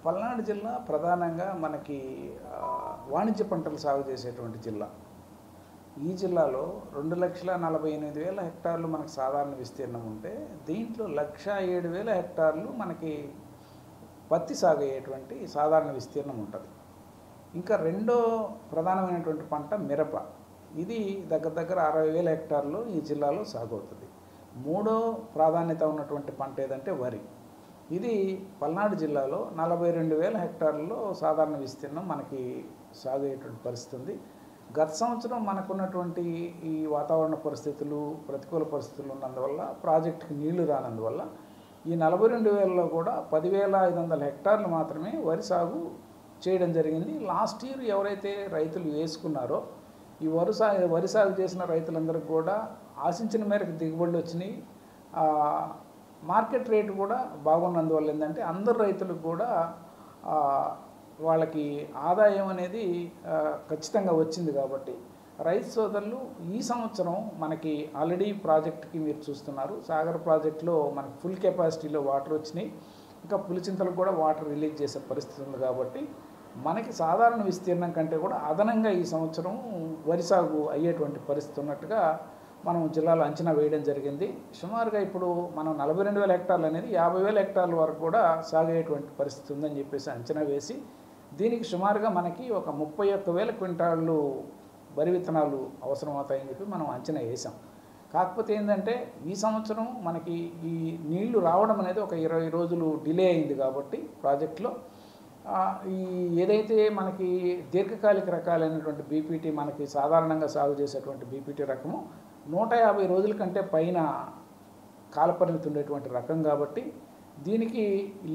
పల్నాడు జిల్లా ప్రధానంగా మనకి వాణిజ్య పంటలు సాగు చేసేటువంటి జిల్లా. ఈ జిల్లాలో 2,48,000 హెక్టార్లు మనకు సాధారణ విస్తీర్ణం ఉంటే, దీంట్లో 1,07,000 హెక్టార్లు మనకి పత్తి సాగు అయ్యేటువంటి సాధారణ విస్తీర్ణం ఉంటుంది. ఇంకా రెండో ప్రధానమైనటువంటి పంట మిరప. ఇది దగ్గర 60,000 హెక్టార్లు ఈ జిల్లాలో సాగు అవుతుంది. మూడో ప్రాధాన్యత ఉన్నటువంటి పంట ఏదంటే వరి. ఇది పల్నాడు జిల్లాలో 42,000 హెక్టార్లలో సాధారణ విస్తీర్ణం మనకి సాగు అయ్యేటువంటి పరిస్థితి ఉంది. గత సంవత్సరం మనకున్నటువంటి ఈ వాతావరణ పరిస్థితులు, ప్రతికూల పరిస్థితులు ఉన్నందువల్ల, ప్రాజెక్టుకి నీళ్లు రానందువల్ల ఈ 42,000లో కూడా 10,500 హెక్టార్లు మాత్రమే వరి సాగు చేయడం జరిగింది. లాస్ట్ ఇయర్ ఎవరైతే రైతులు వేసుకున్నారో, ఈ వరి సాగు చేసిన రైతులందరికీ కూడా ఆశించిన మేరకు దిగుబడులు వచ్చినాయి. మార్కెట్ రేటు కూడా బాగున్నందువల్ల ఏంటంటే అందరు రైతులకు కూడా వాళ్ళకి ఆదాయం అనేది ఖచ్చితంగా వచ్చింది. కాబట్టి రైతు సోదరులు ఈ సంవత్సరం మనకి ఆల్రెడీ ప్రాజెక్టుకి మీరు చూస్తున్నారు, సాగర్ ప్రాజెక్టులో మనకి ఫుల్ కెపాసిటీలో వాటర్ వచ్చినాయి. ఇంకా పులిచింతలకు కూడా వాటర్ రిలీజ్ చేసే పరిస్థితి ఉంది. కాబట్టి మనకి సాధారణ విస్తీర్ణం కంటే కూడా అదనంగా ఈ సంవత్సరం వరి సాగు అయ్యేటువంటి పరిస్థితి ఉన్నట్టుగా మనం జిల్లాలో అంచనా వేయడం జరిగింది. సుమారుగా ఇప్పుడు మనం 42,000 హెక్టార్లు అనేది 50,000 హెక్టార్ల వరకు కూడా సాగు అయ్యేటువంటి పరిస్థితి ఉందని చెప్పేసి అంచనా వేసి, దీనికి సుమారుగా మనకి ఒక 31,000 క్వింటాళ్ళు వరి విత్తనాలు అవసరమవుతాయని చెప్పి మనం అంచనా వేసాం. కాకపోతే ఏంటంటే ఈ సంవత్సరం మనకి ఈ నీళ్లు రావడం అనేది ఒక 20 రోజులు డిలే అయింది. కాబట్టి ప్రాజెక్టులో ఈ ఏదైతే మనకి దీర్ఘకాలిక రకాలైనటువంటి బీపీటీ, మనకి సాధారణంగా సాగు చేసేటువంటి బీపీటీ రకము 150 రోజుల కంటే పైన కాలపరిమితి ఉండేటువంటి రకం. కాబట్టి దీనికి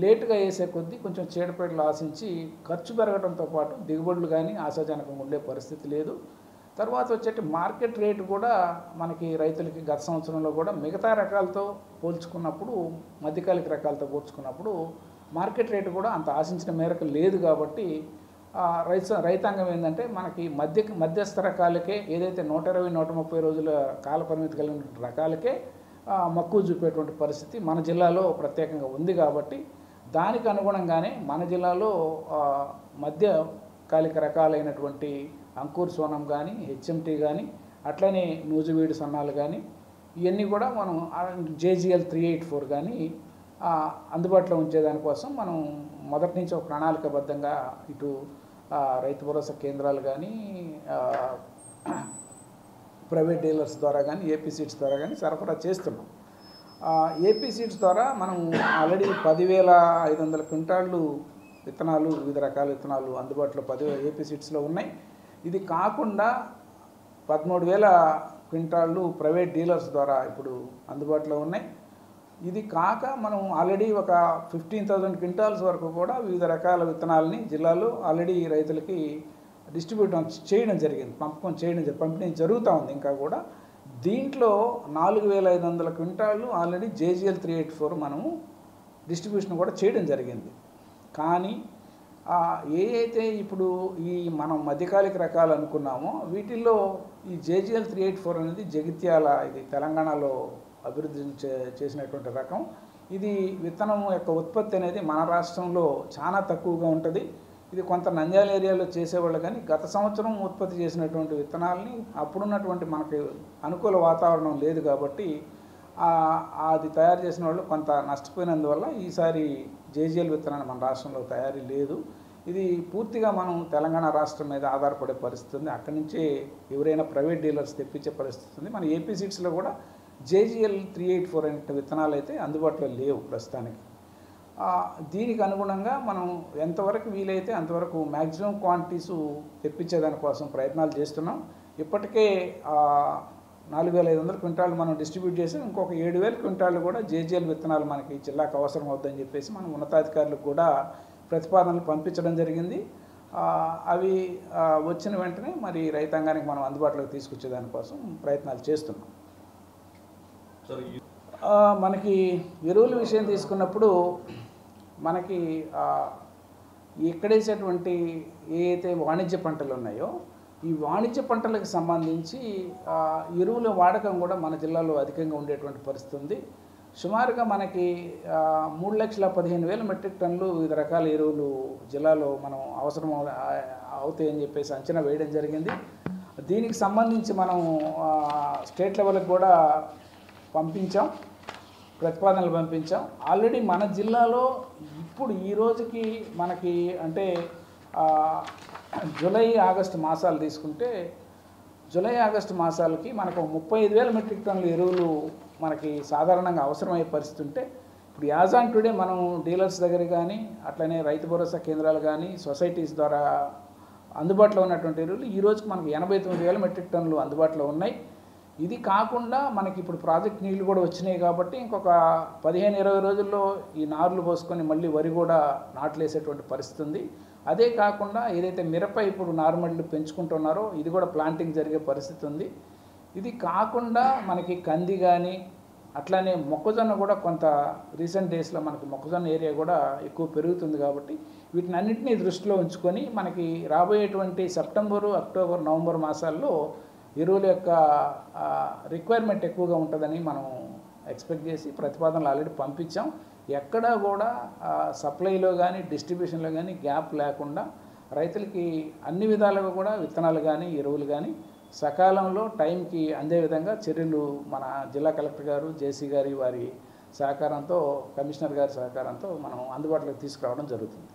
లేటుగా వేసే కొద్దీ కొంచెం చీడపీడలు ఆశించి ఖర్చు పెరగడంతో పాటు దిగుబడులు కానీ ఆశాజనకంగా ఉండే పరిస్థితి లేదు. తర్వాత వచ్చేటి మార్కెట్ రేటు కూడా మనకి రైతులకి గత సంవత్సరంలో కూడా మిగతా రకాలతో పోల్చుకున్నప్పుడు, మధ్యకాలిక రకాలతో పోల్చుకున్నప్పుడు మార్కెట్ రేటు కూడా అంత ఆశించిన మేరకు లేదు. కాబట్టి రైతాంగం ఏంటంటే మనకి మధ్యస్థ రకాలకే, ఏదైతే 120-130 రోజుల కాల పరిమితి కలిగిన రకాలకే మక్కువ చూపేటువంటి పరిస్థితి మన జిల్లాలో ప్రత్యేకంగా ఉంది. కాబట్టి దానికి అనుగుణంగానే మన జిల్లాలో మధ్యకాలిక రకాలైనటువంటి అంకుర్ సోనం కానీ, హెచ్ఎంటీ కానీ, అట్లనే నూజివీడు సన్నాలు కానీ, ఇవన్నీ కూడా మనం JGL 384 కానీ అందుబాటులో ఉంచేదానికోసం మనం మొదటి నుంచి ఒక ప్రణాళికబద్ధంగా ఇటు రైతు భరోసా కేంద్రాలు కానీ, ప్రైవేట్ డీలర్స్ ద్వారా కానీ, ఏపీ సీడ్స్ ద్వారా కానీ సరఫరా చేస్తున్నాం. ఏపీ సీడ్స్ ద్వారా మనం ఆల్రెడీ 10,500 క్వింటాళ్ళు విత్తనాలు, వివిధ రకాల విత్తనాలు అందుబాటులో ఏపీ సీడ్స్లో ఉన్నాయి. ఇది కాకుండా 13,000 క్వింటాళ్ళు ప్రైవేట్ డీలర్స్ ద్వారా ఇప్పుడు అందుబాటులో ఉన్నాయి. ఇది కాక మనం ఆల్రెడీ ఒక 15,000 క్వింటాల్స్ వరకు కూడా వివిధ రకాల విత్తనాలని జిల్లాలో ఆల్రెడీ రైతులకి డిస్ట్రిబ్యూట్ చేయడం జరిగింది, పంపిణీ జరుగుతూ ఉంది. ఇంకా కూడా దీంట్లో 4,500 క్వింటాళ్ళు ఆల్రెడీ JGL 384 మనము డిస్ట్రిబ్యూషన్ కూడా చేయడం జరిగింది. కానీ అయితే ఇప్పుడు ఈ మనం మధ్యకాలిక రకాలు అనుకున్నామో వీటిల్లో ఈ JGL 384 అనేది జగిత్యాల, ఇది తెలంగాణలో అభివృద్ధి చేసినటువంటి రకం. ఇది విత్తనం యొక్క ఉత్పత్తి అనేది మన రాష్ట్రంలో చాలా తక్కువగా ఉంటుంది. ఇది కొంత నంద్యాల ఏరియాలో చేసేవాళ్ళు, కానీ గత సంవత్సరం ఉత్పత్తి చేసినటువంటి విత్తనాలని అప్పుడున్నటువంటి మనకి అనుకూల వాతావరణం లేదు. కాబట్టి అది తయారు చేసిన వాళ్ళు కొంత నష్టపోయినందువల్ల ఈసారి JGL విత్తనాన్ని మన రాష్ట్రంలో తయారీ లేదు. ఇది పూర్తిగా మనం తెలంగాణ రాష్ట్రం మీద ఆధారపడే పరిస్థితి ఉంది. అక్కడి నుంచే ఎవరైనా ప్రైవేట్ డీలర్స్ తెప్పించే పరిస్థితి ఉంది. మన ఏపీ సీడ్స్లో కూడా JGL 384 అనే విత్తనాలు అయితే అందుబాటులో లేవు ప్రస్తుతానికి. దీనికి అనుగుణంగా మనం ఎంతవరకు వీలైతే అంతవరకు మ్యాక్సిమం క్వాంటిటీసు తెప్పించేదానికోసం ప్రయత్నాలు చేస్తున్నాం. ఇప్పటికే 4,500 క్వింటాలు మనం డిస్ట్రిబ్యూట్ చేసి ఇంకొక 7,000 క్వింటాలు కూడా JGL విత్తనాలు మనకి జిల్లాకు అవసరం అవుతుందని చెప్పేసి మనం ఉన్నతాధికారులకు కూడా ప్రతిపాదనలు పంపించడం జరిగింది. అవి వచ్చిన వెంటనే మరి రైతాంగానికి మనం అందుబాటులోకి తీసుకొచ్చేదానికోసం ప్రయత్నాలు చేస్తున్నాం. మనకి ఎరువుల విషయం తీసుకున్నప్పుడు మనకి ఎక్కడేసేటువంటి ఏదైతే వాణిజ్య పంటలు ఉన్నాయో ఈ వాణిజ్య పంటలకు సంబంధించి ఎరువుల వాడకం కూడా మన జిల్లాలో అధికంగా ఉండేటువంటి పరిస్థితి ఉంది. సుమారుగా మనకి 3,15,000 మెట్రిక్ టన్నులు వివిధ రకాల ఎరువులు జిల్లాలో మనం అవసరం అవుతాయని చెప్పేసి అంచనా వేయడం జరిగింది. దీనికి సంబంధించి మనం స్టేట్ లెవెల్కి కూడా పంపించాం, ప్రతిపాదనలు పంపించాం. ఆల్రెడీ మన జిల్లాలో ఇప్పుడు ఈ రోజుకి మనకి అంటే జూలై ఆగస్టు మాసాలు తీసుకుంటే జూలై ఆగస్టు మాసాలకి మనకు 35,000 మెట్రిక్ టన్నుల ఎరువులు మనకి సాధారణంగా అవసరమయ్యే పరిస్థితి ఉంటే ఇప్పుడు యాజ్ ఆన్ టుడే మనం డీలర్స్ దగ్గర కానీ అట్లనే రైతు భరోసా కేంద్రాలు కానీ సొసైటీస్ ద్వారా అందుబాటులో ఉన్నటువంటి ఎరువులు ఈ రోజుకి మనకి 89,000 మెట్రిక్ టన్నులు అందుబాటులో ఉన్నాయి. ఇది కాకుండా మనకి ఇప్పుడు ప్రాజెక్ట్ నీళ్లు కూడా వచ్చినాయి కాబట్టి ఇంకొక 15-20 రోజుల్లో ఈ నార్లు పోసుకొని మళ్ళీ వరి కూడా నాట్లేసేటువంటి పరిస్థితి ఉంది. అదే కాకుండా ఏదైతే మిరప ఇప్పుడు నార్మల్లు పెంచుకుంటున్నారో ఇది కూడా ప్లాంటింగ్ జరిగే పరిస్థితి ఉంది. ఇది కాకుండా మనకి కంది కానీ అట్లానే మొక్కజొన్న కూడా కొంత రీసెంట్ డేస్లో మనకి మొక్కజొన్న ఏరియా కూడా ఎక్కువ పెరుగుతుంది కాబట్టి వీటిని అన్నింటినీ దృష్టిలో ఉంచుకొని మనకి రాబోయేటువంటి సెప్టెంబరు, అక్టోబర్, నవంబర్ మాసాల్లో ఎరువుల యొక్క రిక్వైర్మెంట్ ఎక్కువగా ఉంటుందని మనం ఎక్స్పెక్ట్ చేసి ప్రతిపాదనలు ఆల్రెడీ పంపించాం. ఎక్కడా కూడా సప్లైలో కానీ డిస్ట్రిబ్యూషన్లో కానీ గ్యాప్ లేకుండా రైతులకి అన్ని విధాలుగా కూడా విత్తనాలు కానీ ఎరువులు కానీ సకాలంలో టైంకి అందే విధంగా చర్యలు మన జిల్లా కలెక్టర్ గారు, జేసీ గారి వారి సహకారంతో, కమిషనర్ గారి సహకారంతో మనం అందుబాటులోకి తీసుకురావడం జరుగుతుంది.